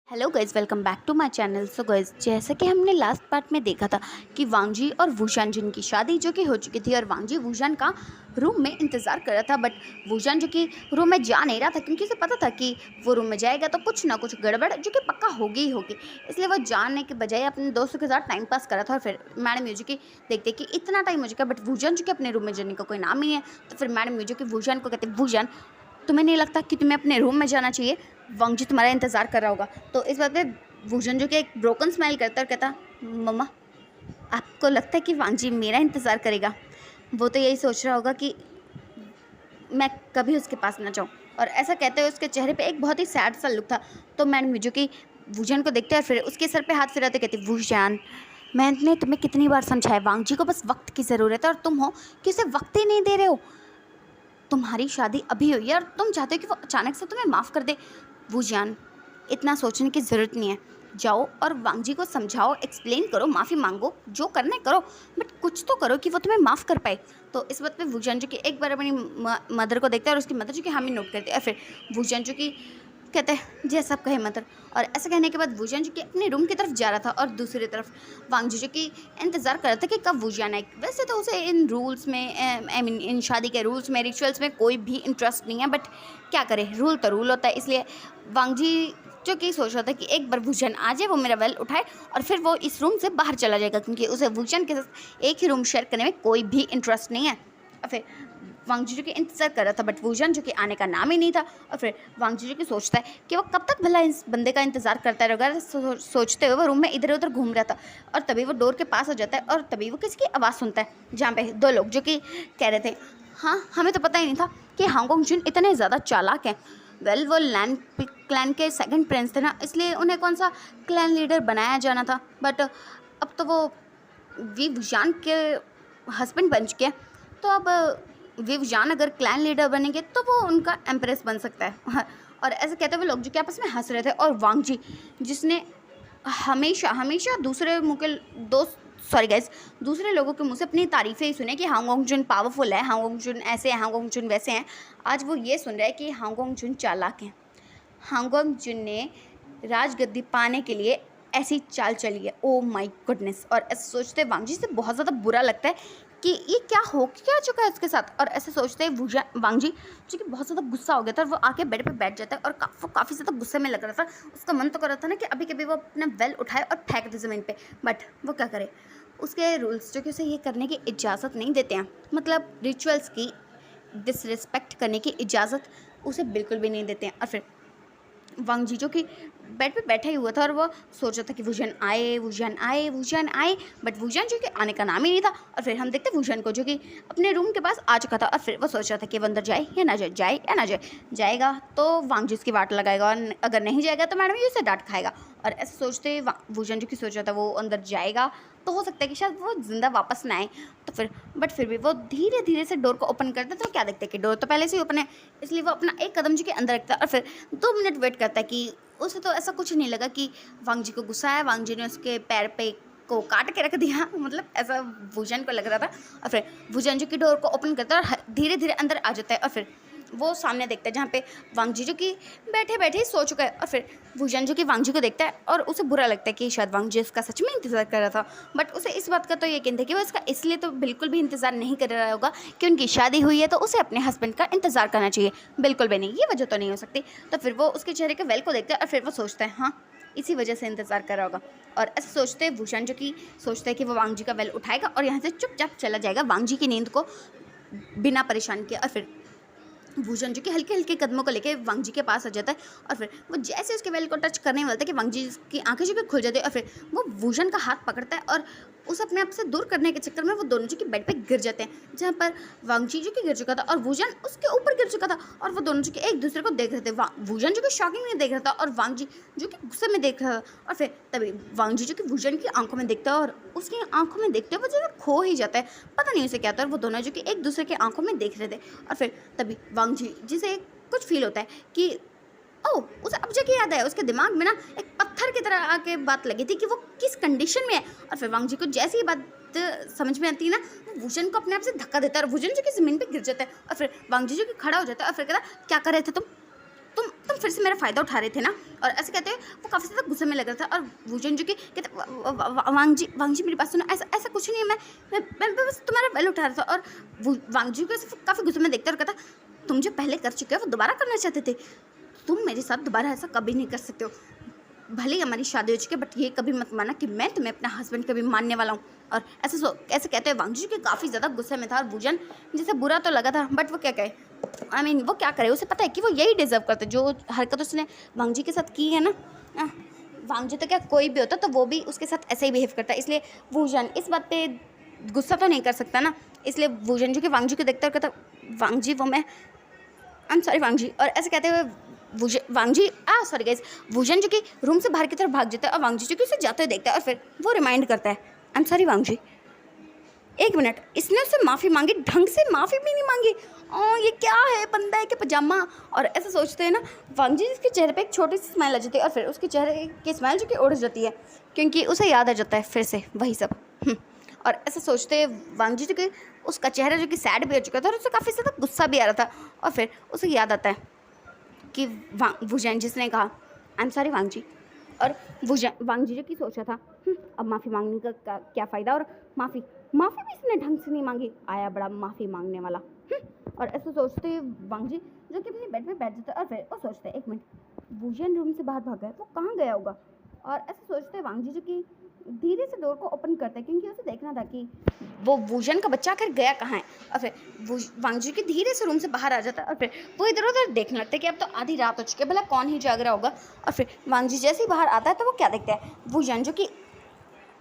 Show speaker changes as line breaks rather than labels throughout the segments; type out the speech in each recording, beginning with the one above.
Hello guys, welcome back to my channel. So guys, जैसा कि हमने लास्ट पार्ट में देखा था कि वांगजी और वूशान जिन की शादी जो कि हो चुकी थी और वांगजी वूशान का रूम में इंतज़ार कर रहा था। बट वूशान जो कि रूम में जा नहीं रहा था क्योंकि उसे पता था कि वो रूम में जाएगा तो कुछ ना कुछ गड़बड़ जो कि पक्का होगी ही होगी। इसलिए वो जाने के बजाय अपने दोस्तों के साथ टाइम पास कर रहा था। और फिर मैडम म्यूजिक की देखते कि इतना टाइम हो चुका है बट वूशान जो कि अपने रूम में जाने का कोई नाम ही है। तो फिर मैडम म्यूजिक की वूशान को कहते, वूशान तुम्हें नहीं लगता कि तुम्हें अपने रूम में जाना चाहिए? वांगजी तुम्हारा इंतज़ार कर रहा होगा। तो इस बात पे वूजन जो कि एक ब्रोकन स्माइल करता और कहता, मम्मा आपको लगता है कि वांगजी मेरा इंतज़ार करेगा? वो तो यही सोच रहा होगा कि मैं कभी उसके पास ना जाऊँ। और ऐसा कहते हुए उसके चेहरे पे एक बहुत ही सैड सा लुक था। तो मैंने मिजुकी वूजन को देखते और फिर उसके सर पे हाथ फिराते कहती, वूजान मैंने तुम्हें कितनी बार समझाया, वांगजी को बस वक्त की ज़रूरत है और तुम हो कि उसे वक्त ही नहीं दे रहे हो। तुम्हारी शादी अभी हुई है और तुम चाहते हो कि वो अचानक से तुम्हें माफ़ कर दे। वूजान इतना सोचने की ज़रूरत नहीं है। जाओ और वांगजी को समझाओ, एक्सप्लेन करो, माफ़ी मांगो, जो करना है करो, बट कुछ तो करो कि वो तुम्हें माफ़ कर पाए। तो इस बात पे वूजान जो कि एक बार अपनी मदर को देखता है और उसकी मदर जो कि हामी नोट करती है। और फिर वूजान जो कि कहते हैं जैसा सब कहे मदर। और ऐसा कहने के बाद वूजान जो कि अपने रूम की तरफ जा रहा था और दूसरी तरफ वांगजी जो कि इंतज़ार कर रहा था कि कब वूजान आए। वैसे तो उसे इन रूल्स में, आई मीन इन शादी के रूल्स में, रिचुअल्स में कोई भी इंटरेस्ट नहीं है। बट क्या करे, रूल तो रूल होता है। इसलिए वांगजी जो कि सोच रहा था कि एक बार वूजन आ जाए, वो मेरा वेल उठाए और फिर वो इस रूम से बाहर चला जाएगा क्योंकि उसे वूजन के साथ एक ही रूम शेयर करने में कोई भी इंटरेस्ट नहीं है। और फिर वांगजी जो कि इंतज़ार कर रहा था बट वूजन जो कि आने का नाम ही नहीं था। और फिर वांगजी जो कि सोचता है कि वो कब तक भला इस बंदे का इंतज़ार करता रहेगा। सोचते हुए वो रूम में इधर उधर घूम रहा था और तभी वो डोर के पास हो जाता है और तभी वो किसी की आवाज़ सुनता है जहाँ पे दो लोग जो कि कह रहे थे, हाँ हमें तो पता ही नहीं था कि हांगकांग जुन इतने ज़्यादा चालाक हैं। वेल वो लैंड क्लैन के सेकंड प्रिंस थे ना, इसलिए उन्हें कौन सा क्लैन लीडर बनाया जाना था। बट अब तो वो विवजान के हस्बैंड बन चुके हैं। तो अब विवजान अगर क्लैन लीडर बनेंगे तो वो उनका एम्प्रेस बन सकता है। और ऐसे कहते हुए लोग जो कि आपस में हंस रहे थे और वांगजी जिसने हमेशा हमेशा दूसरे मुँह के दोस्त, सॉरी गाइज, दूसरे लोगों के मुँह से अपनी तारीफ़ें ही सुने कि हांगकांग जुन पावरफुल है, हांगकांग जुन ऐसे हैं, हांगकांग जुन वैसे हैं। आज वो ये सुन रहा है कि हांगकांग जुन चालाक हैं। हांगकांग जुन ने राजगद्दी पाने के लिए ऐसी चाल चली है। Oh my goodness. और ऐसे सोचते वांगजी से बहुत ज़्यादा बुरा लगता है कि ये क्या चुका है उसके साथ। और ऐसे सोचते हैं वांगजी जो कि बहुत ज़्यादा गुस्सा हो गया था और वो आके बेड पे बैठ जाता है और वो काफ़ी ज़्यादा गुस्से में लग रहा था। उसका मन तो कर रहा था ना कि अभी कभी वो अपना वेल उठाए और फेंक दे ज़मीन पे। बट वो क्या करे, उसके रूल्स जो कि उसे ये करने की इजाज़त नहीं देते हैं। मतलब रिचुअल्स की डिसरिस्पेक्ट करने की इजाज़त उसे बिल्कुल भी नहीं देते हैं। और फिर वांगजी जो कि बेड पे बैठा ही हुआ था और वो सोच रहा था कि वूजन आए, वूजन आए, वूजन आए, बट वूजन जो कि आने का नाम ही नहीं था। और फिर हम देखते वूजन को जो कि अपने रूम के पास आ चुका था और फिर वो सोच रहा था कि वो अंदर जाए या ना जाए, जाए या ना जाए। जाएगा तो वांगजी उसकी वाट लगाएगा और अगर नहीं जाएगा तो मैडम ये उसे डांट खाएगा। और ऐसे सोचते वूजन जो कि सोच रहा था वो अंदर जाएगा तो हो सकता है कि शायद वो जिंदा वापस ना आए। तो फिर बट फिर भी वो धीरे धीरे से डोर को ओपन करता है। तो क्या देखते हैं कि डोर तो पहले से ही ओपन है, इसलिए वो अपना एक कदम जो कि अंदर रखता है और फिर 2 मिनट वेट करता है कि उसे तो ऐसा कुछ नहीं लगा कि वांगजी को गुस्सा आया, वांगजी ने उसके पैर पे को काट के रख दिया। मतलब ऐसा वूजन को लग रहा था। और फिर वूजन जो कि डोर को ओपन करता है और धीरे धीरे अंदर आ जाता है और फिर वो सामने देखता है जहाँ पे वांगजी जो कि बैठे बैठे ही सो चुका है। और फिर वूजन जो कि वांगजी को देखता है और उसे बुरा लगता है कि शायद वांगजी उसका सच में इंतज़ार कर रहा था। बट उसे इस बात का तो यकीन था कि वो इसका इसलिए तो बिल्कुल भी इंतज़ार नहीं कर रहा होगा कि उनकी शादी हुई है तो उसे अपने हस्बैंड का इंतज़ार करना चाहिए। बिल्कुल भी नहीं, ये वजह तो नहीं हो सकती। तो फिर वो उसके चेहरे के वेल को देखता है और फिर वो सोचता है हाँ इसी वजह से इंतज़ार कर रहा होगा। और ऐसे सोचते हैं वूजन जो कि सोचता है कि वो वांगजी का वेल उठाएगा और यहाँ से चुपचाप चला जाएगा वांगजी की नींद को बिना परेशान किए। और फिर वूजन जो कि हल्के हल्के कदमों को लेके वांगजी के पास आ जाता है और फिर वो जैसे उसके वेल को टच करने वाला था कि वांगजी की आंखें जो कि खुल जाती है और फिर वो वूजन का हाथ पकड़ता है और उसे अपने आप से दूर करने के चक्कर में वो दोनों जो कि बेड पे गिर जाते हैं जहाँ पर वांगजी जो कि गिर चुका था और वूजन उसके ऊपर गिर चुका था। और वो दोनों जो कि एक दूसरे को देख रहे थे। वूजन जो कि शॉकिंग में देख रहा था और वांगजी जो कि गुस्से में देख रहा था। और फिर तभी वांगजी जो कि वूजन की आंखों में देखता है और उसकी आंखों में देखते हुए वो जो खो ही जाता है, पता नहीं उसे क्या था। और वो दोनों जो कि एक दूसरे की आंखों में देख रहे थे और फिर तभी वांगजी जिसे कुछ फील होता है कि ओह, उसे अब जाके याद आया उसके दिमाग में ना एक पत्थर की तरह आके बात लगी थी कि वो किस कंडीशन में है। और फिर वांगजी को जैसे ही बात समझ में आती है ना, वो वूजन को अपने आप से धक्का देता है और वूजन जो कि ज़मीन पे गिर जाता है। और फिर वांगजी जो कि खड़ा हो जाता है और फिर कहता क्या कर रहे थे तुम? तुम फिर से मेरा फ़ायदा उठा रहे थे ना। और ऐसे कहते हुए वो काफ़ी ज़्यादा गुस्से में लग रहा था। और वूजन जो कि कहते वांग जी मेरी बात सुनो, ऐसा ऐसा कुछ नहीं है, मैं बस तुम्हारा वेल उठा रहा था। और वांग जी को काफ़ी गुस्से में देखते और कहता, तुम जो पहले कर चुके हो वो दोबारा करना चाहते थे, तुम मेरे साथ दोबारा ऐसा कभी नहीं कर सकते हो। भले ही हमारी शादी हो चुकी है, बट ये कभी मत माना कि मैं तुम्हें अपना हस्बैंड कभी मानने वाला हूँ। और ऐसे कहते हैं वांग जी के काफ़ी ज़्यादा गुस्से में था। और वूजन जिसे बुरा तो लगा था, बट वो क्या कहे, वो क्या करे, उसे पता है कि वो यही डिजर्व करते, जो हरकत उसने वांग जी के साथ की है ना। वांग जी तो क्या, कोई भी होता तो वो भी उसके साथ ऐसे ही बिहेव करता, इसलिए वूजन इस बात पे गुस्सा तो नहीं कर सकता ना। इसलिए वूजन जो कि वांग जी को देखता और कहता, वांग जी वो मैं आई एम सॉरी वांग जी। और ऐसे कहते हुए वांग जी सॉरी गाइस, वूजन जो कि रूम से बाहर की तरफ भाग जाता है और वांग जी जो कि उसे जाते हुए देखता है और फिर वो रिमाइंड करता है, आई एम सॉरी वांग जी। एक मिनट, इसने उससे माफ़ी मांगी, ढंग से माफ़ी भी नहीं मांगी। ये क्या है, बंदा है कि पजामा। और ऐसा सोचते हैं ना, वांग जी के चेहरे पे एक छोटी सी स्माइल आ जाती है और फिर उसके चेहरे की स्माइल जो कि उड़ जाती है, क्योंकि उसे याद आ जाता है फिर से वही सब। और ऐसा सोचते वांग जी जो कि उसका चेहरा जो कि सैड भी हो चुका था और उसे काफ़ी ज़्यादा गुस्सा भी आ रहा था। और फिर उसे याद आता है कि वूजन जिसने कहा, आई एम सॉरी वांग जी। और वांग जी जो कि सोचा था, अब माफ़ी मांगने का क्या फ़ायदा। और माफ़ी भी इसने ढंग से नहीं मांगी, आया बड़ा माफ़ी मांगने वाला। और ऐसा सोचते वांग जी जो कि अपने बेड पे बैठ जाता है और फिर वो सोचते एक मिनट, वूजन रूम से बाहर भागा है, वो कहाँ गया होगा। और ऐसा सोचते वांग जी जो कि धीरे से डोर को ओपन करते हैं, क्योंकि उसे देखना था कि वो वूजन का बच्चा आखिर गया कहाँ है। और फिर वांग जी की धीरे से रूम से बाहर आ जाता है और फिर वो इधर उधर देखने लगता है कि अब तो आधी रात हो चुकी है, भला कौन ही जाग रहा होगा। और फिर वांग जी जैसे ही बाहर आता है तो वो क्या देखता है, वूजन जो कि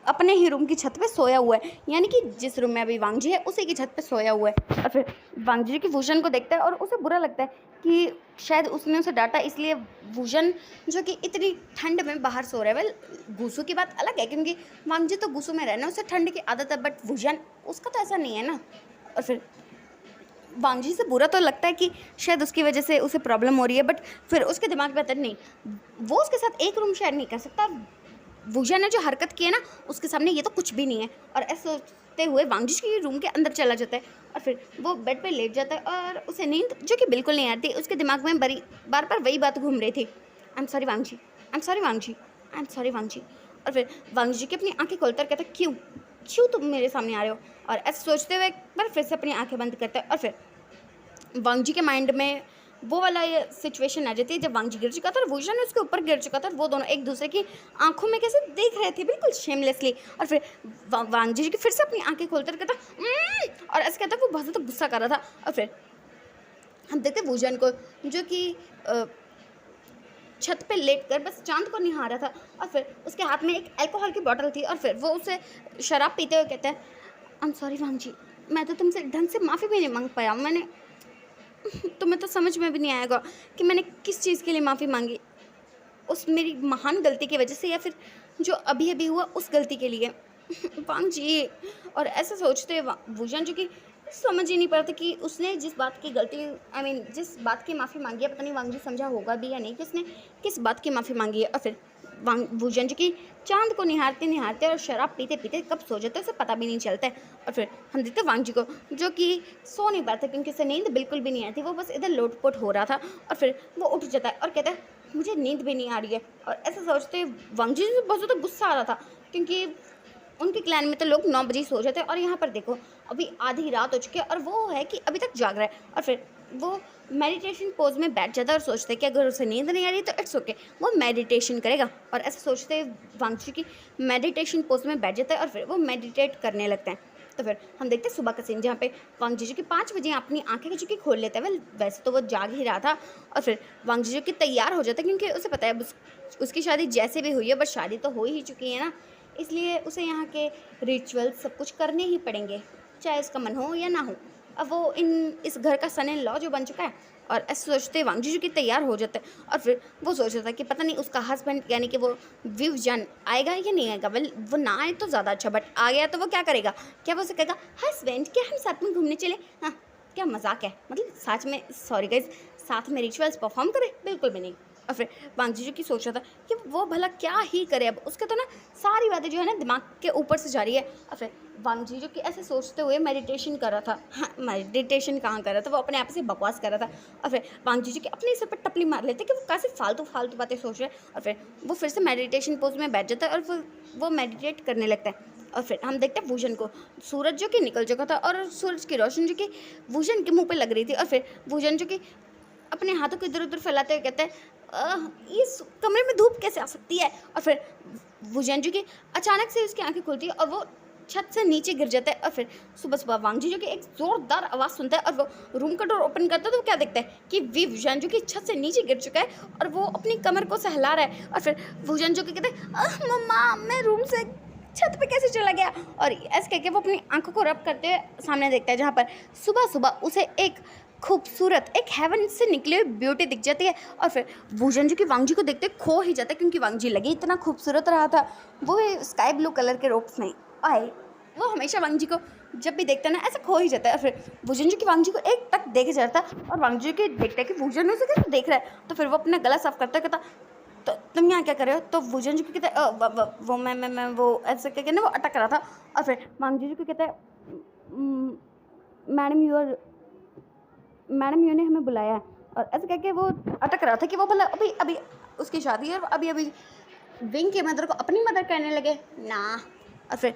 अपने ही रूम की छत पे सोया हुआ है, यानी कि जिस रूम में अभी वांग जी है उसी की छत पे सोया हुआ है। और फिर वांग जी की वूजन को देखता है और उसे बुरा लगता है कि शायद उसने उसे डांटा, इसलिए वूजन जो कि इतनी ठंड में बाहर सो रहा है। वेल, गूसू की बात अलग है, क्योंकि वांग जी तो गूसू में रहना, उसे ठंड की आदत है, बट वूजन उसका तो ऐसा नहीं है ना। और फिर वांग जी से बुरा तो लगता है कि शायद उसकी वजह से उसे प्रॉब्लम हो रही है, बट फिर उसके दिमाग में आता है नहीं, वो उसके साथ एक रूम शेयर नहीं कर सकता। वूजन ने जो हरकत की है ना, उसके सामने ये तो कुछ भी नहीं है। और ऐसे सोचते हुए वांग जी के रूम के अंदर चला जाता है और फिर वो बेड पे लेट जाता है और उसे नींद जो कि बिल्कुल नहीं आती। उसके दिमाग में बार बार वही बात घूम रही थी, I am sorry Wang ji, I am sorry Wang ji, I am sorry Wang ji. और फिर वांग जी की अपनी आंखें खोलता कहता, क्यों क्यों तुम मेरे सामने आ रहे हो। और ऐसे सोचते हुए एक बार फिर से अपनी आंखें बंद करता है और फिर वांग जी के माइंड में वो वाला ये सिचुएशन आ जाती है जब वांग जी गिर चुका था और वूजन उसके ऊपर गिर चुका था और वो दोनों एक दूसरे की आंखों में कैसे देख रहे थे, बिल्कुल शेमलेसली। और फिर वांग जी की फिर से अपनी आंखें खोलते कहता, और ऐसे कहता वो बहुत ज़्यादा गुस्सा कर रहा था। और फिर हम देखते वूजन को जो कि छत पे लेट कर बस चांद को निहार रहा था और फिर उसके हाथ में एक अल्कोहल की बोतल थी और फिर वो उसे शराब पीते हुए कहता है, आई एम सॉरी वांग जी, मैं तो तुमसे ढंग से माफ़ी भी नहीं मांग पाया, मैंने तुम्हें तो समझ में भी नहीं आएगा कि मैंने किस चीज़ के लिए माफ़ी मांगी, उस मेरी महान गलती की वजह से या फिर जो अभी अभी हुआ उस गलती के लिए। वांग जी। और ऐसा सोचते वूजन जो कि समझ ही नहीं पाता कि उसने जिस बात की गलती जिस बात की माफ़ी मांगी है, पता नहीं वांग जी समझा होगा भी या नहीं कि उसने किस बात की माफ़ी मांगी है। और फिर वूजन जो कि चांद को निहारते निहारते और शराब पीते पीते कब सो जाते उसे पता भी नहीं चलता है। और फिर हम देखते वांग जी को जो कि सो नहीं पाते क्योंकि उसे नींद बिल्कुल भी नहीं आती, वो बस इधर लोटपोट हो रहा था। और फिर वो उठ जाता है और कहता है मुझे नींद भी नहीं आ रही है। और ऐसा सोचते वांग जी से बहुत ज़्यादा गुस्सा आ रहा था, क्योंकि उनके क्लैन में तो लोग 9 बजे सो जाते हैं और यहाँ पर देखो अभी आधी रात हो चुकी है और वो है कि अभी तक जाग रहा है। और फिर वो मेडिटेशन पोज में बैठ जाता है और सोचते हैं कि अगर उसे नींद नहीं आ रही तो इट्स ओके, वो मेडिटेशन करेगा। और ऐसे सोचते वांग जी की मेडिटेशन पोज में बैठ जाता है और फिर वो मेडिटेट करने लगते हैं। तो फिर हम देखते हैं सुबह का सीन, जहाँ पे वांग जी की 5 बजे अपनी आंखें जो कि खोल लेता है। वेल, वैसे तो वो जाग ही रहा था। और फिर वांग जी की तैयार हो जाता है, क्योंकि उसे पता है उसकी शादी जैसे भी हुई है, बस शादी तो हो ही चुकी है ना, इसलिए उसे यहाँ के रिचुअल सब कुछ करने ही पड़ेंगे, चाहे उसका मन हो या ना हो। अब वो इस घर का सन इन लॉ जो बन चुका है। और ऐसे सोचते वांग जी की तैयार हो जाते हैं और फिर वो सोच रहा था कि पता नहीं उसका हस्बैंड यानी कि वो वूजन आएगा या नहीं आएगा। वेल, वो ना आए तो ज़्यादा अच्छा, बट आ गया तो वो क्या करेगा, क्या वो उसे कहेगा हस्बैंड क्या हम साथ में घूमने चले, हाँ क्या मजाक है, मतलब सच में, सॉरी गाइज, साथ में रिचुअल्स परफॉर्म करें, बिल्कुल भी नहीं। और फिर वांगजी जो कि सोच रहा था कि वो भला क्या ही करे, अब उसके तो ना सारी बातें जो है ना दिमाग के ऊपर से जा रही है। और फिर वांगजी जो कि ऐसे सोचते हुए मेडिटेशन कर रहा था, हाँ मेडिटेशन कहाँ कर रहा था, वो अपने आप से बकवास कर रहा था। और फिर वांगजी जो कि अपने सिर पर टपली मार लेते कि वो कैसे फालतू फालतू बातें सोच रहे हैं। और फिर वो फिर से मेडिटेशन पोज में बैठ जाता है और वो मेडिटेट करने लगता है। और फिर हम देखते हैं वूजन को, सूरज जो कि निकल चुका था और सूरज की रोशनी जो कि वूजन के मुंह पे लग रही थी। और फिर वूजन जो कि अपने हाथों को इधर उधर फैलाते हुए कहते हैं इस कमरे में धूप कैसे आ सकती है। और फिर वूजन जो कि अचानक से उसकी आंखें खुलती है और वो छत से नीचे गिर जाता है। और फिर सुबह सुबह वांगजी जो कि एक जोरदार आवाज़ सुनता है और वो रूम का डोर ओपन करता है तो वो क्या देखता है कि वूजन जो कि छत से नीचे गिर चुका है और वो अपनी कमर को सहला रहा है। और फिर वूजन जो कि कहते हैं मम्मा मैं रूम से छत पे कैसे चला गया, और ऐसे कह के वो अपनी आंखों को रब करते हुए सामने देखता है जहाँ पर सुबह सुबह उसे एक खूबसूरत एक हेवन से निकली हुई ब्यूटी दिख जाती है। और फिर वूजन जो कि वांगजी को देखते खो ही जाता है, क्योंकि वांगजी लगे इतना खूबसूरत रहा था, वो स्काई ब्लू कलर के रोब्स में आए। वो हमेशा वांगजी को जब भी देखता है ना ऐसा खो ही जाता है। और फिर वूजन जो कि वांगजी को एक टक देखे जाता है और वांगजी को देखता है कि वूजन उसे कैसे देख रहा है। तो फिर वो अपना गला साफ करता है, कहता तो तुम यहाँ क्या कर रहे हो। तो वूजन जो कि कहता है वो मैं वो ऐसे कह के ना वो अटक रहा था। और फिर वांगजी जो कि कहता है मैडम यू ने हमें बुलाया है, और ऐसे कह के वो अटक रहा था कि वो भला अभी अभी उसकी शादी है और अभी अभी विंग के मदर को अपनी मदर कहने लगे ना। और फिर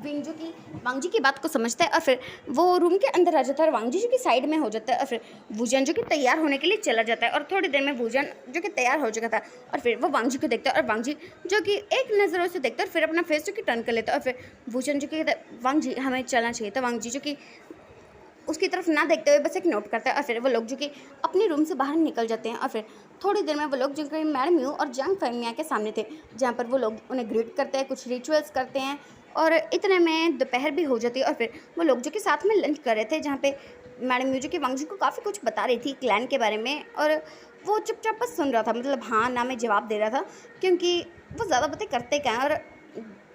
विंग जो कि वांगजी की बात को समझता है और फिर वो रूम के अंदर आ जाता है और वांगजी जो कि साइड में हो जाता है। और फिर वूजन जो कि तैयार होने के लिए चला जाता है और थोड़ी देर में वूजन जो कि तैयार हो चुका था और फिर वो वांगजी को देखता है और वांगजी जो कि एक नज़रों से देखता है और फिर अपना फेस जो कि टर्न कर लेता है। और फिर वूजन जो कि कहता है वांगजी हमें चलना चाहिए, तो वांगजी जो कि उसकी तरफ ना देखते हुए बस एक नोट करता है। और फिर वो लोग जो कि अपने रूम से बाहर निकल जाते हैं और फिर थोड़ी देर में वो लोग जो कि मैडम यू और जंग फेंगमिया के सामने थे, जहाँ पर वो लोग उन्हें ग्रीट करते हैं, कुछ रिचुअल्स करते हैं और इतने में दोपहर भी हो जाती है। और फिर वो लोग जो कि साथ में लंच कर रहे थे, जहाँ पे मैडम यू जो कि वांगजी को काफ़ी कुछ बता रही थी क्लैन के बारे में, और वो चुपचाप बस सुन रहा था, मतलब हाँ ना में जवाब दे रहा था, क्योंकि वो ज़्यादा बातें करते क्या हैं और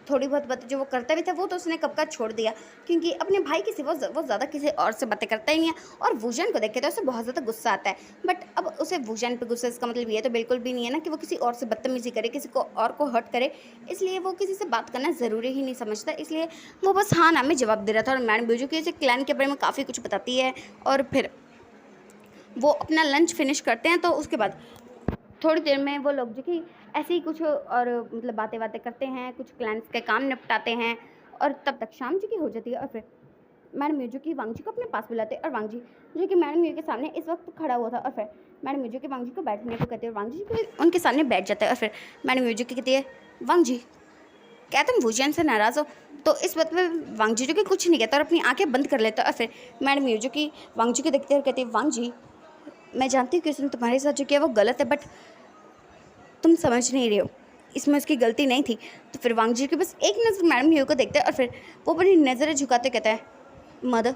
थोड़ी बहुत बातें जो वो करता भी था वो तो उसने कब का छोड़ दिया, क्योंकि अपने भाई की सिवा वो ज़्यादा किसी और से बातें करता ही नहीं है। और वूजन को देख के तो उसे बहुत ज़्यादा गुस्सा आता है, बट अब उसे वूजन पे गुस्सा इसका मतलब ये तो बिल्कुल भी नहीं है ना कि वो किसी और से बदतमीजी करे, किसी को और को हर्ट करे, इसलिए वो किसी से बात करना ज़रूरी ही नहीं समझता, इसलिए वो बस हाँ ना में जवाब दे रहा था। और मैडम ब्यूजू की क्लैन के बारे में काफ़ी कुछ बताती है और फिर वो अपना लंच फिनिश करते हैं। तो उसके बाद थोड़ी देर में वो लोग जो कि ऐसे ही कुछ और मतलब बातें करते हैं, कुछ क्लाइंट्स के काम निपटाते हैं और तब तक शाम जो कि हो जाती है। और फिर मैडम यू जो कि वांगजी को अपने पास बुलाते हैं और वांगजी जो कि मैडम यू के सामने इस वक्त खड़ा हुआ था और फिर मैडम यू जो कि वांगजी को बैठने को कहते हैं, वांगजी जो कि उनके सामने बैठ जाता है। और फिर मैडम यू जो कि कहती है वांगजी क्या तुम वूजन से नाराज़ हो। तो इस वक्त में वांगजी जो कि कुछ नहीं कहता और अपनी आंखें बंद कर लेता है। और फिर मैडम यू जो कि वांगजी को देखते और कहती है वांगजी मैं जानती हूँ कि उसने तुम्हारे साथ जो किया वो गलत है, बट तुम समझ नहीं रहे हो, इसमें उसकी गलती नहीं थी। तो फिर वांगजी के बस एक नज़र मैडम यू को देखता है और फिर वो अपनी नज़रें झुकाते कहता है मदर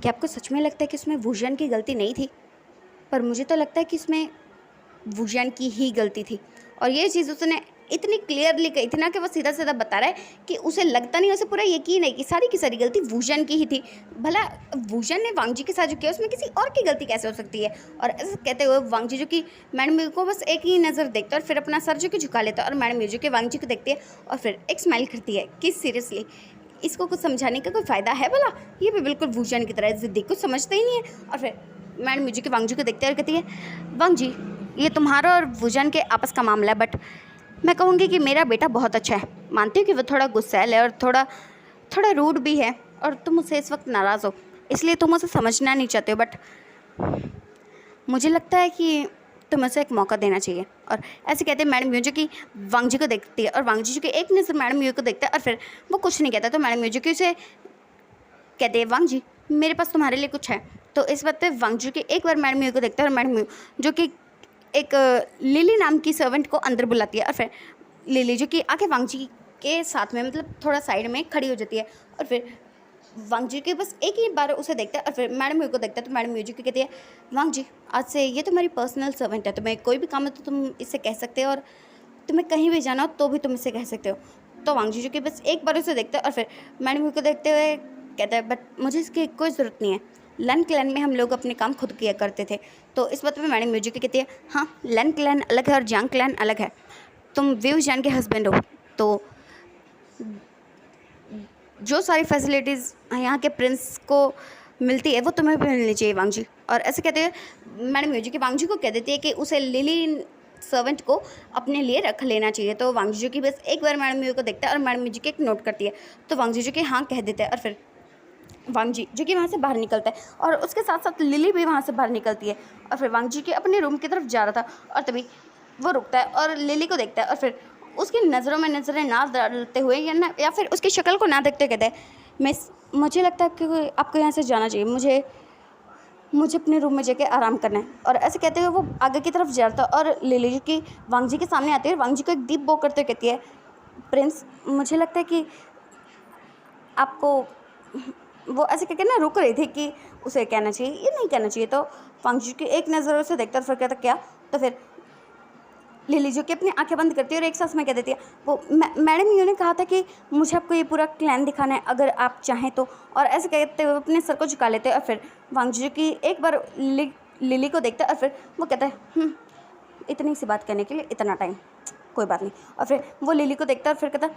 क्या आपको सच में लगता है कि उसमें वूजन की गलती नहीं थी, पर मुझे तो लगता है कि इसमें वूजन की ही गलती थी। और ये चीज़ उसने इतनी क्लियरली कही थी ना कि वो सीधा सीधा बता रहा है कि उसे लगता नहीं, उसे पूरा यकीन है कि सारी की सारी गलती वूजन की ही थी। भला वूजन ने वांगजी के साथ जो किया उसमें किसी और की गलती कैसे हो सकती है। और ऐसा कहते हुए वांगजी जो कि मैडम को बस एक ही नज़र देखता है और फिर अपना सर जो कि झुका लेता है और मैडम जो कि वांगजी को देखती है और फिर एक स्माइल करती है कि सीरियसली इसको कुछ समझाने का कोई फ़ायदा है भला, ये भी बिल्कुल वूजन की तरह ज़िद्दी, कुछ समझता ही नहीं है। और फिर मैडम जो कि वांगजी को देखते हैं और कहती है वांगजी ये तुम्हारा और वूजन के आपस का मामला है, बट मैं कहूँगी कि मेरा बेटा बहुत अच्छा है। मानती हूँ कि वो थोड़ा गुस्सैल है और थोड़ा रूड भी है और तुम उससे इस वक्त नाराज़ हो, इसलिए तुम उसे समझना नहीं चाहते हो, बट मुझे लगता है कि तुम्हें उसे एक मौका देना चाहिए। और ऐसे कहते हैं मैडम यूजू की वांगजी को देखती है और वांगजी जो कि एक नज़र मैडम यू को देखता है और फिर वो कुछ नहीं कहता। तो मैडम यूजू की उसे कहते हैं वांगजी मेरे पास तुम्हारे लिए कुछ है। तो इस वक्त वांगजी की एक बार मैडम यू को देखता है और मैडम यू जो कि एक लिली नाम की सर्वेंट को अंदर बुलाती है और फिर लिली जो कि आके वांगजी के साथ में मतलब थोड़ा साइड में खड़ी हो जाती है और फिर वांगजी के बस एक ही बार उसे देखता है और फिर मैडम यू को देखता है। तो मैडम यू जो कि कहती है वांगजी आज से ये तुम्हारी पर्सनल सर्वेंट है, तुम्हें कोई भी काम है तो तुम इससे कह सकते हो और तुम्हें कहीं भी जाना हो तो भी तुम इससे कह सकते हो। तो वांगजी जो कि बस एक बार उसे देखता है और फिर मैडम यू को देखते हुए कहता है बट मुझे इसकी कोई ज़रूरत नहीं है, लन क्लैन में हम लोग अपने काम खुद किया करते थे। तो इस बात पे मैडम म्यूजिक कहती है, हाँ लन क्लैन अलग है और जांग क्लैन अलग है, तुम व्यूजान के हस्बैंड हो, तो जो सारी फैसिलिटीज़ यहाँ के प्रिंस को मिलती है वो तुम्हें भी मिलनी चाहिए वांगजी। और ऐसे कहते हैं मैडम म्यूजिक वांगजी को कह देती है कि उसे लिली सर्वेंट को अपने लिए रख लेना चाहिए। तो वांगजी की बस एक बार मैडम म्यूजिक को देखता है और मैडम म्यूजिक एक नोट करती है, तो वांगजी जो कि हाँ कह देता है। और फिर वांगजी जो कि वहाँ से बाहर निकलता है और उसके साथ साथ लिली भी वहाँ से बाहर निकलती है। और फिर वांगजी के अपने रूम की तरफ जा रहा था और तभी वो रुकता है और लिली को देखता है और फिर उसकी नज़रों में नज़रें ना डालते हुए या फिर उसकी शक्ल को ना देखते कहते हैं, मुझे लगता है कि आपको यहाँ से जाना चाहिए, मुझे अपने रूम में जाके आराम करना है। और ऐसे कहते हुए वो आगे की तरफ जाता है और लिली की वांगजी के सामने आती है और वांगजी को एक डीप बो करते कहती है, प्रिंस मुझे लगता है कि आपको, वो ऐसे कहकर ना रुक रही थी कि उसे कहना चाहिए या नहीं कहना चाहिए। तो वांगजी की एक नज़र उसे देखता है फिर कहता क्या, तो फिर लिली जो कि अपनी आंखें बंद करती है और एक सांस में कह देती है, वो मैडम यू ने कहा था कि मुझे आपको ये पूरा क्लैन दिखाना है अगर आप चाहें तो। और ऐसे कहते हुए अपने सर को झुका लेते हैं और फिर वांगजी की एक बार लिली को देखता है और फिर वो कहता है इतनी सी बात करने के लिए इतना टाइम, कोई बात नहीं। और फिर वो लिली को देखता है और फिर कहता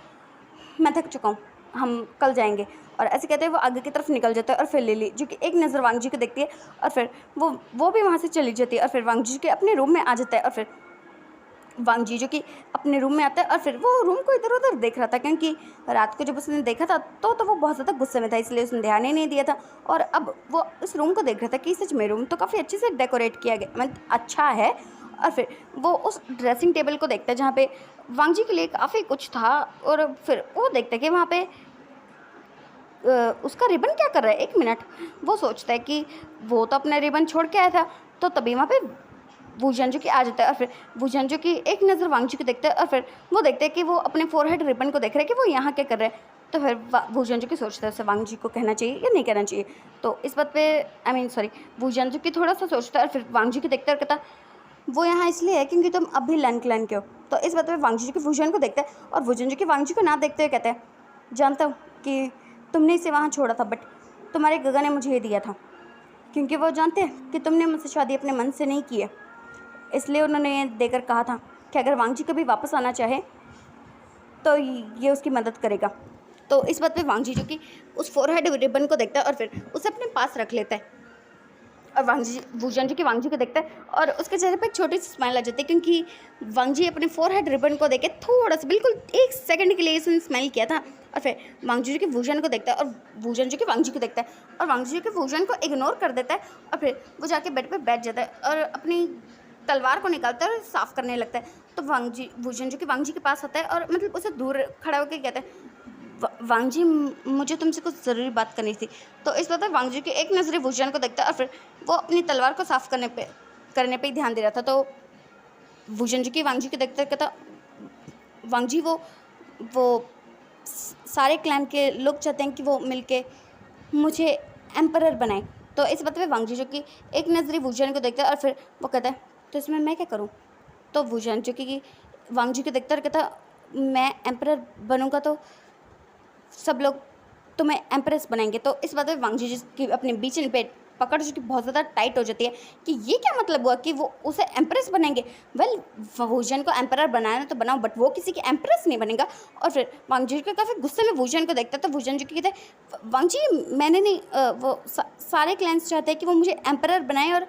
मैं थक चुका हूँ, हम कल जाएंगे। और ऐसे कहते हैं वो आगे की तरफ निकल जाता है और फिर लिली जो कि एक नज़र वांगजी को देखती है और फिर वो भी वहाँ से चली जाती है और फिर वांगजी के अपने रूम में आ जाता है। और फिर वांगजी जो कि अपने रूम में आता है और फिर वो रूम को इधर उधर देख रहा था क्योंकि रात को जब उसने देखा था तो वो बहुत ज़्यादा गुस्से में था, इसलिए उसने ध्यान ही नहीं दिया था। और अब वो इस रूम को देख रहा था कि सच में रूम तो काफ़ी अच्छे से डेकोरेट किया गया, मतलब अच्छा है। और फिर वो उस ड्रेसिंग टेबल को देखता है जहाँ पे वांगजी के लिए काफ़ी कुछ था और फिर वो देखता है कि वहाँ पे उसका रिबन क्या कर रहा है। एक मिनट, वो सोचता है कि वो तो अपना रिबन छोड़ के आया था। तो तभी वहाँ पे वूजान जो कि आ जाता है और फिर वूजान जो कि एक नज़र वांगजी को देखता है और फिर वो देखता है कि वो अपने फोरहेड रिबन को देख रहा है कि वो यहाँ क्या कर रहा है। तो फिर वूजान जो कि सोचता है उसे वांगजी को कहना चाहिए या नहीं कहना चाहिए। तो इस बात पे वूजान जो कि थोड़ा सा सोचता है और फिर वांगजी को देखता है और कहता वो यहाँ इसलिए है क्योंकि तुम अभी लन क्लैन के हो। तो इस बात पे वांगजी जो कि वूजान को देखता है और वूजान जो कि वांगजी को ना देखते हुए कहता है, जानता हूँ कि तुमने इसे वहाँ छोड़ा था बट तुम्हारे गगा ने मुझे ये दिया था क्योंकि वो जानते हैं कि तुमने मुझसे शादी अपने मन से नहीं की है, इसलिए उन्होंने ये देकर कहा था कि अगर वांगजी कभी वापस आना चाहे तो ये उसकी मदद करेगा। तो इस बात पे वांगजी जो कि उस फोरहेड रिबन को देखता है और फिर उसे अपने पास रख लेता है और वूजान जो कि वांगजी को देखता है और उसके चेहरे पे एक छोटी सी स्माइल आ जाती है क्योंकि वांगजी अपने फोरहेड रिबन को देखे थोड़ा सा बिल्कुल एक सेकंड के लिए उसने स्माइल किया था। और फिर वांगजी जो कि वूजान को देखता है और वूजान जो कि वांगजी को देखता है और वांगजी जो कि वूजान को इग्नोर कर देता है और फिर वो जाके बेड पर बैठ जाता है और अपनी तलवार को निकालता है और साफ़ करने लगता है। तो वूजान जो कि वांगजी के पास आता है और मतलब उसे दूर खड़ा होकर कहता है, वांगजी मुझे तुमसे कुछ ज़रूरी बात करनी थी। तो इस बात पर वांगजी की एक नज़र वूजान को देखता है और फिर वो अपनी तलवार को साफ़ करने पे ही ध्यान दे रहा था। तो वूजान जो कि वांगजी को देखता कहता, वांगजी वो सारे क्लैन के लोग चाहते हैं कि वो मिलके मुझे एम्परर बनाए। तो इस बात पे वांगजी जो कि एक नज़र वूजान को देखता है और फिर वो कहता है तो इसमें मैं क्या करूं। तो वूजान जो कि वांगजी को देखता और कहता मैं एम्परर बनूंगा तो सब लोग तुम्हें एम्प्रेस बनाएंगे। तो इस बात में वांगजी की अपने बीच पे पकड़ जो कि बहुत ज़्यादा टाइट हो जाती है कि ये क्या मतलब हुआ कि वो उसे एम्प्रेस बनेंगे। वेल वूजान को एम्परर बनाना तो बनाओ बट वो किसी की एम्प्रेस नहीं बनेगा। और फिर वांगजी को काफ़ी गुस्से में वूजान को देखता है। तो वूजान जो कि कहते हैं वांगजी मैंने नहीं वो सारे क्लैंस चाहते हैं कि वो मुझे एम्परर बनाए और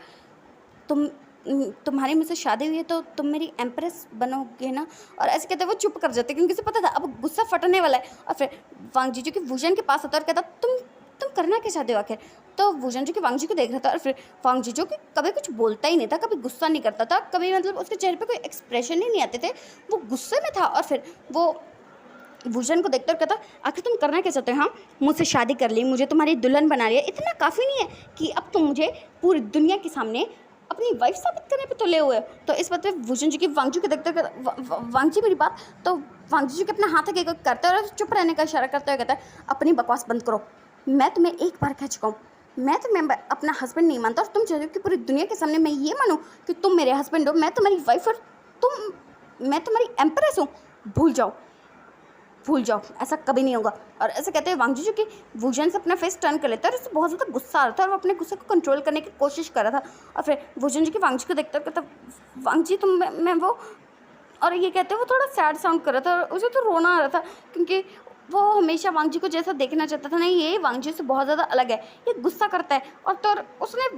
तुम्हारी मुझसे शादी हुई है तो तुम मेरी एम्प्रेस बनोगे ना। और ऐसे कहते वो चुप कर जाते क्योंकि उसे पता था अब गुस्सा फटने वाला है। और फिर वांगजी जो कि वूजान के पास आता और कहता तुम करना क्या चाहते हो आखिर। तो वूजान जो कि वांगजी को देख रहा था और फिर वांगजी जो कि कभी कुछ बोलता ही नहीं था, कभी गुस्सा नहीं करता था, कभी मतलब उसके चेहरे पे कोई एक्सप्रेशन ही नहीं आते थे, वो गुस्से में था। और फिर वो वूजान को देखता और कहता आखिर तुम करना क्या चाहते हो। हाँ मुझसे शादी कर ली, मुझे तुम्हारी दुल्हन बना लिया, इतना काफ़ी नहीं है कि अब तुम मुझे पूरी दुनिया के सामने अपनी वाइफ साबित करने पे तुले हुए। तो इस बात पे वूजान जी की वांगजी को देखते वांगजी मेरी बात। तो वांगजी जी के अपना हाथ आगे करता है और चुप रहने का इशारा करते हुए कहता है अपनी बकवास बंद करो, मैं तुम्हें एक बार कह चुका हूँ, मैं तुम्हें अपना हस्बैंड नहीं मानता और तुम चाहते हो कि पूरी दुनिया के सामने मैं ये मानूँ कि तुम मेरे हस्बैंड हो, मैं तुम्हारी वाइफ और मैं तुम्हारी एम्प्रेस हूँ। भूल जाओ, भूल जाओ, ऐसा कभी नहीं होगा। और ऐसे कहते हैं वांग जी जो कि वुशन से अपना फेस टर्न कर लेता है और उसे बहुत ज़्यादा गुस्सा आ रहा था और वो अपने गुस्से को कंट्रोल करने की कोशिश कर रहा था। और फिर वुशन जी की वांग जी को देखता कहता, वांग जी तुम मैं वो, और ये कहते हैं वो थोड़ा सैड साउंड कर रहा था और उसे तो रोना आ रहा था, क्योंकि वो हमेशा वांग जी को जैसा देखना चाहता था, नहीं ये वांग जी से बहुत ज़्यादा अलग है, ये गुस्सा करता है। और तो उसने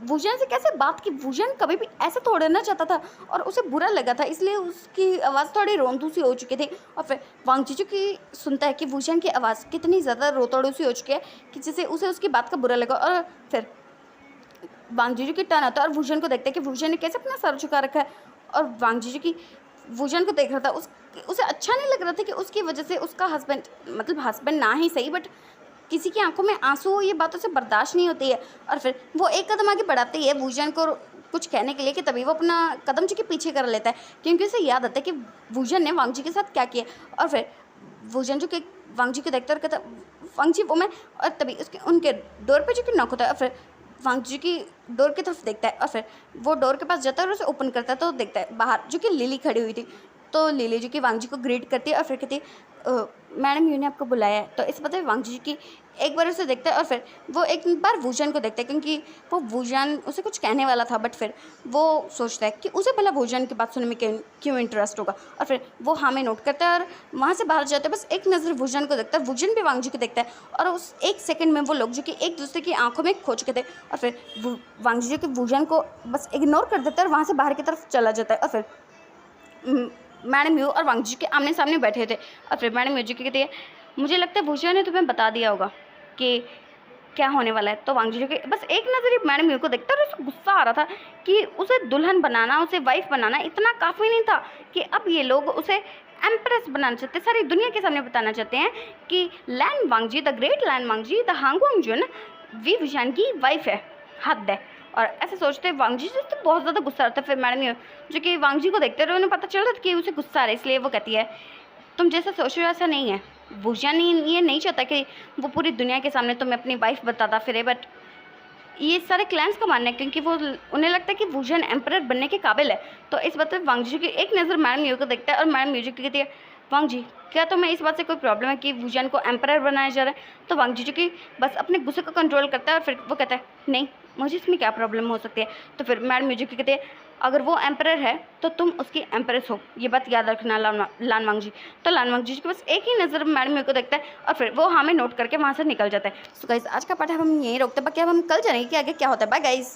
वुशन से कैसे बात की, वुशन कभी भी ऐसे थोड़े ना चाहता था और उसे बुरा लगा था, इसलिए उसकी आवाज़ थोड़ी रोंदू सी हो चुकी थी। और फिर वांग जी जो कि सुनता है कि वुशन की आवाज़ कितनी ज़्यादा रोतड़ू सी हो चुकी है कि जैसे उसे उसकी बात का बुरा लगा। और फिर वांग जी की टर्न आता है और वुशन को देखता है कि वुशन ने कैसे अपना सर झुका रखा है। और वांग जी की वुशन को देख रहा था, उसे अच्छा नहीं लग रहा था कि उसकी वजह से उसका हस्बैंड, मतलब हस्बैंड ना ही सही बट किसी की आंखों में आंसू हो, ये बात उसे बर्दाश्त नहीं होती है। और फिर वो एक कदम आगे बढ़ाते ही है वुशन को कुछ कहने के लिए कि तभी वो अपना कदम जो कि पीछे कर लेता है, क्योंकि उसे याद आता है कि वुशन ने वांग जी के साथ क्या किया। और फिर वुशन जो कि वांग जी को देखता और कहता, वांग जी वो मैं, और तभी उसके उनके डोर पे जो कि नॉक होता है और फिर वांग जी की डोर की तरफ देखता है और फिर वो डोर के पास जाता है और उसे ओपन करता है तो देखता है बाहर जो कि लिली खड़ी हुई थी। तो लिली जो कि वांग जी को ग्रीट करती है और फिर कहती है, मैडम यू ने आपको बुलाया है। तो इस बात में वांग जी की एक बार उसे देखता है और फिर वो एक बार वुशन को देखता है, क्योंकि वो वुशन उसे कुछ कहने वाला था बट फिर वो सोचता है कि उसे भला वुशन की बात सुनने में क्यों इंटरेस्ट होगा। और फिर वो हाँ में नोट करता है और वहाँ से बाहर जाता है, बस एक नज़र वुशन को देखता है, वुशन भी वांग जी को देखता है और उस एक सेकंड में वो लोग जो कि एक दूसरे की आंखों में खो चुके थे। और फिर वांग जी के वुशन को बस इग्नोर कर देता है और वहाँ से बाहर की तरफ चला जाता है। और फिर मैडम यू और वांग जी के आमने सामने बैठे थे और फिर मैडम यू जी कहती है, मुझे लगता है वुशन ने तुम्हें बता दिया होगा कि क्या होने वाला है। तो वांग जी के बस एक नज़र ही मैडम यू को देखता है और उसे गुस्सा आ रहा था कि उसे दुल्हन बनाना, उसे वाइफ बनाना इतना काफ़ी नहीं था कि अब ये लोग उसे एम्प्रेस बनाना चाहते, सारी दुनिया के सामने बताना चाहते हैं कि Lan Wang ji, the great Lan Wang ji, the हांगवांग जुन वी वुशन की वाइफ है। हद है। और ऐसे सोचते वांग जी से तो बहुत ज़्यादा गुस्सा आता है। फिर मैडम यू जो कि वांग जी को देखते रहे, उन्हें पता चल रहा था कि उसे गुस्सा आ रहा है, इसलिए वो कहती है, तुम जैसा सोच रहे हो ऐसा नहीं है। वुशन ये नहीं चाहता कि वो पूरी दुनिया के सामने तुम्हें अपनी वाइफ बताता फिरे, बट ये सारे क्लाइंट्स का मानना है क्योंकि वो उन्हें लगता है कि वुशन एम्परर बनने के काबिल है। तो इस बात पर वांग जी की एक नज़र मैडम यू को देखता है और मैडम यू की कहती है, वांग जी क्या तुम्हें इस बात से कोई प्रॉब्लम है कि वुशन को एम्परर बनाया जा रहा है। तो वांग जी की बस अपने गुस्से को कंट्रोल करता है और फिर वो कहता है, नहीं मुझे इसमें क्या प्रॉब्लम हो सकती है। तो फिर मैडम म्यूजिक कहते हैं, अगर वो एम्परर है तो तुम उसकी एम्प्रेस हो, ये बात याद रखना लान वांग जी। तो लान वांग जी के बस एक ही नज़र मैडम म्यू को देखता है और फिर वो हाँ में नोट करके वहाँ से निकल जाता है। सो गाइस आज का पाठ हम यहीं रोकते हैं, बाकी अब हम कल जानेंगे कि आगे क्या होता है। Bye guys.